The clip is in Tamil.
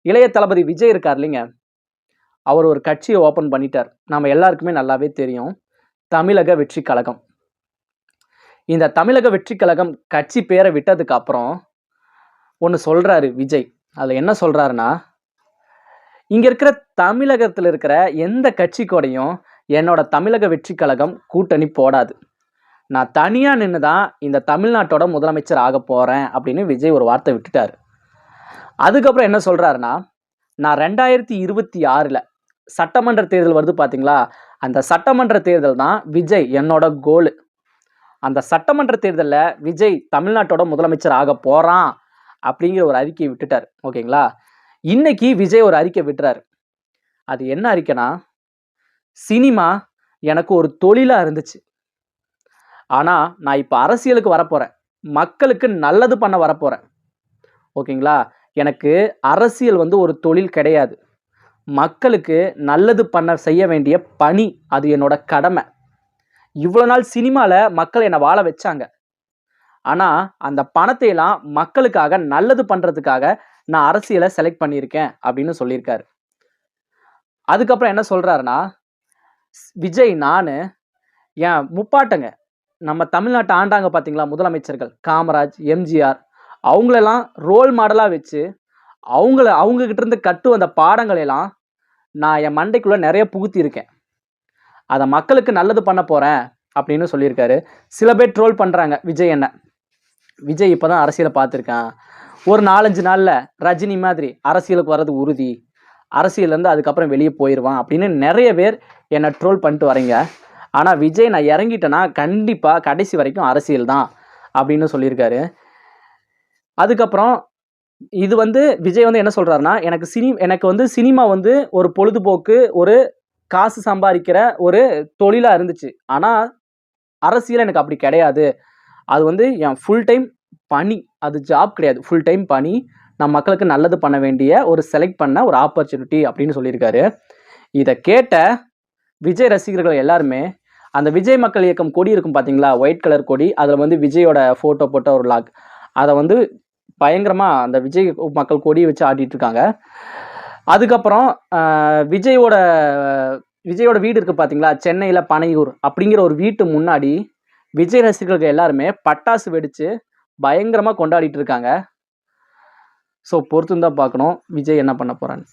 இளைய தளபதி விஜய் இருக்கார் இல்லைங்க, அவர் ஒரு கட்சியை ஓப்பன் பண்ணிட்டார். நம்ம எல்லாருக்குமே நல்லாவே தெரியும். தமிழக வெற்றி கழகம். இந்த தமிழக வெற்றி கழகம் கட்சி பேரை விட்டதுக்கு அப்புறம் ஒண்ணு சொல்றாரு விஜய். அதுல என்ன சொல்றாருன்னா, இங்க இருக்கிற தமிழகத்துல இருக்கிற எந்த கட்சி கூடயும் என்னோட தமிழக வெற்றி கழகம் கூட்டணி போடாது. நான் தனியா நின்னு தான் இந்த தமிழ்நாட்டோட முதலமைச்சர் ஆகப் போறேன் அப்படின்னு விஜய் ஒரு வார்த்தை விட்டுட்டாரு. அதுக்கப்புறம் என்ன சொல்றாருன்னா, நான் 2026ல சட்டமன்ற தேர்தல் வருது பாத்தீங்களா, அந்த சட்டமன்ற தேர்தல் தான் விஜய் என்னோட கோலு. அந்த சட்டமன்ற தேர்தல்ல விஜய் தமிழ்நாட்டோட முதலமைச்சர் ஆகப் போறான் அப்படிங்கிற ஒரு அறிக்கையை விட்டுட்டார். ஓகேங்களா? இன்னைக்கு விஜய் ஒரு அறிக்கை விட்டுறாரு. அது என்ன அறிக்கைனா, சினிமா எனக்கு ஒரு தொழிலா இருந்துச்சு. ஆனா நான் இப்ப அரசியலுக்கு வரப்போறேன். மக்களுக்கு நல்லது பண்ண வரப்போறேன். ஓகேங்களா? எனக்கு அரசியல் வந்து ஒரு தொழில் கிடையாது. மக்களுக்கு நல்லது பண்ண செய்ய வேண்டிய பணி, அது என்னோட கடமை. இவ்வளவு நாள் சினிமால மக்கள் என்ன வாழ வச்சாங்க. ஆனா அந்த பணத்தை எல்லாம் மக்களுக்காக நல்லது பண்றதுக்காக நான் அரசியலை செலக்ட் பண்ணியிருக்கேன் அப்படின்னு சொல்லியிருக்காரு. அதுக்கப்புறம் என்ன சொல்றாருன்னா, விஜய் நானு என் முப்பாட்டங்க நம்ம தமிழ்நாட்டை ஆண்டாங்க பாத்தீங்களா முதலமைச்சர்கள் காமராஜ், எம்ஜிஆர், அவங்களெல்லாம் ரோல் மாடலா வச்சு அவங்க கிட்ட இருந்து கட்டு வந்த பாடங்களை எல்லாம் நான் என் மண்டைக்குள்ள நிறைய புகுத்தி இருக்கேன். அதை மக்களுக்கு நல்லது பண்ண போறேன் அப்படின்னு சொல்லியிருக்காரு. சில பேர் ட்ரோல் பண்றாங்க விஜய் என்ன. விஜய் இப்பதான் அரசியலை பார்த்துருக்கான், ஒரு 4-5 நாள்ல ரஜினி மாதிரி அரசியலுக்கு வர்றது உறுதி, அரசியல் இருந்து அதுக்கப்புறம் வெளியே போயிடுவான் அப்படின்னு நிறைய பேர் என்னை ட்ரோல் பண்ணிட்டு வரீங்க. ஆனா விஜய் நான் இறங்கிட்டேன்னா கண்டிப்பா கடைசி வரைக்கும் அரசியல் தான் அப்படின்னு சொல்லியிருக்காரு. அதுக்கப்புறம் இது வந்து விஜய் வந்து என்ன சொல்றாருன்னா, எனக்கு வந்து சினிமா வந்து ஒரு பொழுதுபோக்கு, ஒரு காசு சம்பாதிக்கிற ஒரு தொழிலா இருந்துச்சு. ஆனா அரசியல் எனக்கு அப்படி கிடையாது. அது வந்து என் ஃபுல் டைம் பணி. அது ஜாப் கிடையாது. ஃபுல் டைம் பணி. நான் மக்களுக்கு நல்லது பண்ண வேண்டிய ஒரு செலக்ட் பண்ண ஒரு ஆப்பர்ச்சுனிட்டி அப்படின்னு சொல்லியிருக்காரு. இதை கேட்ட விஜய் ரசிகர்கள் எல்லாருமே அந்த விஜய் மக்கள் இயக்கம் கொடி இருக்கும் பாத்தீங்களா, ஒயிட் கலர் கொடி, அதுல வந்து விஜயோட போட்டோ போட்ட ஒரு லாக், அதை வந்து பயங்கரமா அந்த விஜய் மக்கள் கொடியை வச்சு ஆடிட்டு இருக்காங்க. அதுக்கப்புறம் விஜயோட வீடு இருக்கு பாத்தீங்களா, சென்னையில பனையூர் அப்படிங்கிற ஒரு வீட்டு முன்னாடி விஜய் ரசிகர்கள் எல்லாருமே பட்டாசு வெடிச்சு பயங்கரமா கொண்டாடிட்டு இருக்காங்க. ஸோ பொறுத்து தான் பார்க்கணும் விஜய் என்ன பண்ண போறான்னு.